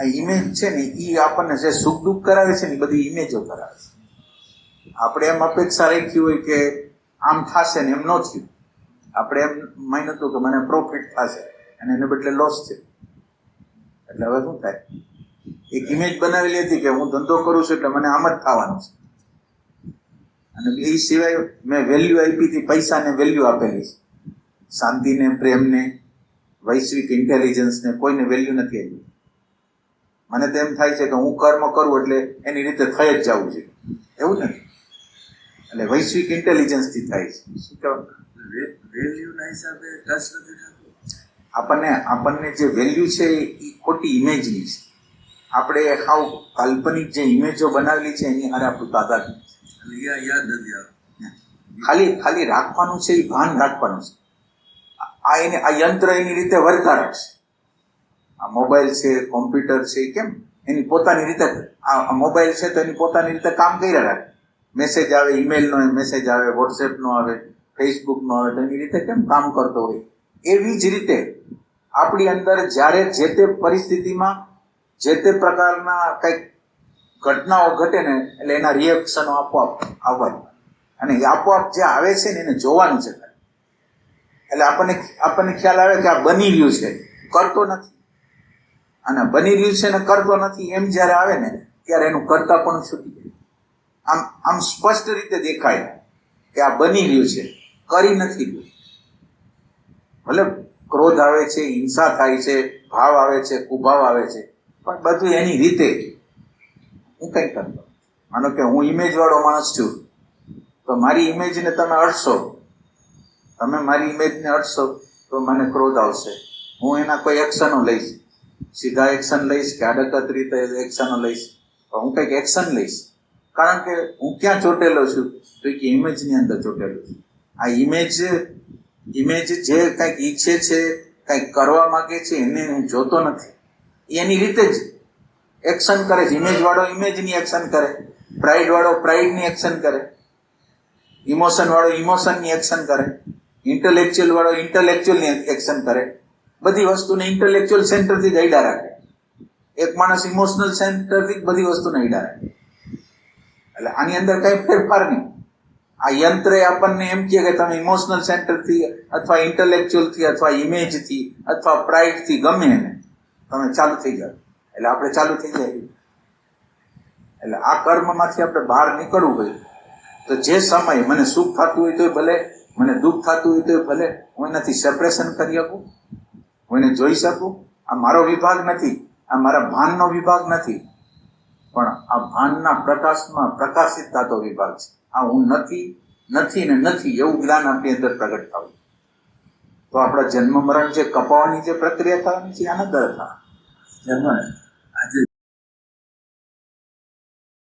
આ ઇમેજ છે ને એ આપણને જે સુખ દુઃખ કરાવે છે ને એ બધી ઇમેજો કરાવે છે. આપણે એમ અપેક્ષા રાખી હોય કે આમ થશે ને એમ ન થયું. આપણે એમ માન્યું હતું કે મને પ્રોફિટ થશે અને એને બદલે લોસ છે. એટલે હવે શું થાય? એક ઇમેજ બનાવેલી હતી કે હું ધંધો કરું છું એટલે મને આમ જ થવાનું છે. અને એ સિવાય મેં વેલ્યુ આપી હતી, પૈસાને વેલ્યુ આપેલી છે. શાંતિને, પ્રેમને, વૈશ્વિક ઇન્ટેલિજન્સને કોઈને વેલ્યુ નથી આપી. મને તો એમ થાય છે કે હું કર્મ કરું એટલે એની રીતે થઈ જ જવું છે. એવું નથી. એટલે વૈશ્વિક ઇન્ટેલિજન્સથી થાય છે. શું કહેવાનું? વેલ્યુના હિસાબે ટચ નથી થતું. આપણને જે વેલ્યુ છે એ ખોટી ઇમેજની છે. આપણે હાવ કાલ્પનિક જે ઇમેજો બનાવેલી છે એની હારે આપણું તાદાદ યાદ નથી આવતું. ખાલી રાખવાનું છે, એ ભાન રાખવાનું છે. આ યંત્ર એની રીતે વર્તા રાખશે. આ મોબાઈલ છે, કોમ્પ્યુટર છે, કેમ એની પોતાની રીતે આ મોબાઈલ છે તો એની પોતાની રીતે કામ કર્યા રાખે. મેસેજ આવે, ઈમેલનો મેસેજ આવે, વોટ્સએપનો આવે, ફેસબુકનો આવે, તો એની રીતે કેમ કામ કરતો હોય. એવી જ રીતે આપણી અંદર જ્યારે જે તે પરિસ્થિતિમાં જે તે પ્રકારના કંઈક ઘટનાઓ ઘટે ને એટલે એના રિએક્શનો આપોઆપ આવવાનું. અને એ આપોઆપ જે આવે છે ને એને જોવાનું છે. એટલે આપણને ખ્યાલ આવે કે આ બની રહ્યું છે, કરતો નથી. અને બની રહ્યું છે ને કરતો નથી એમ જ્યારે આવે ને ત્યારે એનું કરતા પણ છૂટી જાય. આમ સ્પષ્ટ રીતે દેખાય કે આ બની રહ્યું છે, કરી નથી રહ્યું. ભલે ક્રોધ આવે છે, હિંસા થાય છે, ભાવ આવે છે, કુભાવ આવે છે, પણ બધું એની રીતે. હું કંઈ કરતો. માનો કે હું ઇમેજ વાળો માણસ છું તો મારી ઇમેજને તમે અડશો, તમે મારી ઇમેજને અડશો તો મને ક્રોધ આવશે. હું એના કોઈ એક્શનો લઈશ, સીધા એક્શન લઈશ કે આડકત રીતે એક્શનો લઈશ, તો હું કંઈક એક્શન લઈશ. કારણ કે હું ક્યાં ચોટેલો છું? તો કે ઇમેજની અંદર ચોટેલો છું. આ ઇમેજ જે કંઈક ઈચ્છે છે, કંઈક કરવા માંગે છે, એને હું જોતો નથી. એની રીતે જ એક્શન કરે છે. ઇમેજ વાળો ઇમેજની એક્શન કરે, પ્રાઇડ વાળો પ્રાઇડની એક્શન કરે, ઇમોશન વાળો ઇમોશનની એક્શન કરે, ઇન્ટેલેક્ચ્યુઅલ વાળો ઇન્ટેલેક્ચ્યુઅલની એક્શન કરે. બધી વસ્તુને ઇન્ટેલેક્ચ્યુઅલ સેન્ટરથી જ આઈડા રાખે. એક માણસ ઇમોશનલ સેન્ટરથી બધી વસ્તુને આઈડા રાખે. એટલે આની અંદર કઈ ફેરફાર નહીં. આ યંત્ર આપણને એમ કહે કે તમે ઇમોશનલ સેન્ટરથી અથવા ઇન્ટેલેક્ચ્યુઅલથી અથવા ઇમેજથી અથવા પ્રાઇડથી ગમે એને તમે ચાલુ થઈ જાઓ. એટલે આપણે ચાલુ થઈ જાય. એટલે આ કર્મમાંથી આપણે બહાર નીકળવું હોય તો જે સમય મને સુખ થતું હોય તોય ભલે, મને દુઃખ થતું હોય તોય ભલે, હું એનાથી સેપરેશન કરી શકું, હું એને જોઈ શકું. આ મારો વિભાગ નથી, આ મારા ભાનનો વિભાગ નથી, પણ આ ભાનના પ્રકાશમાં પ્રકાશિત થતો વિભાગ છે. આ હું નથી ને નથી એવું જ્ઞાન આપણી અંદર પ્રગટ થવું. તો આપણા જન્મ મરણ જે કપાવાની જે પ્રક્રિયા થવાની છે આના દર થવા જન્મ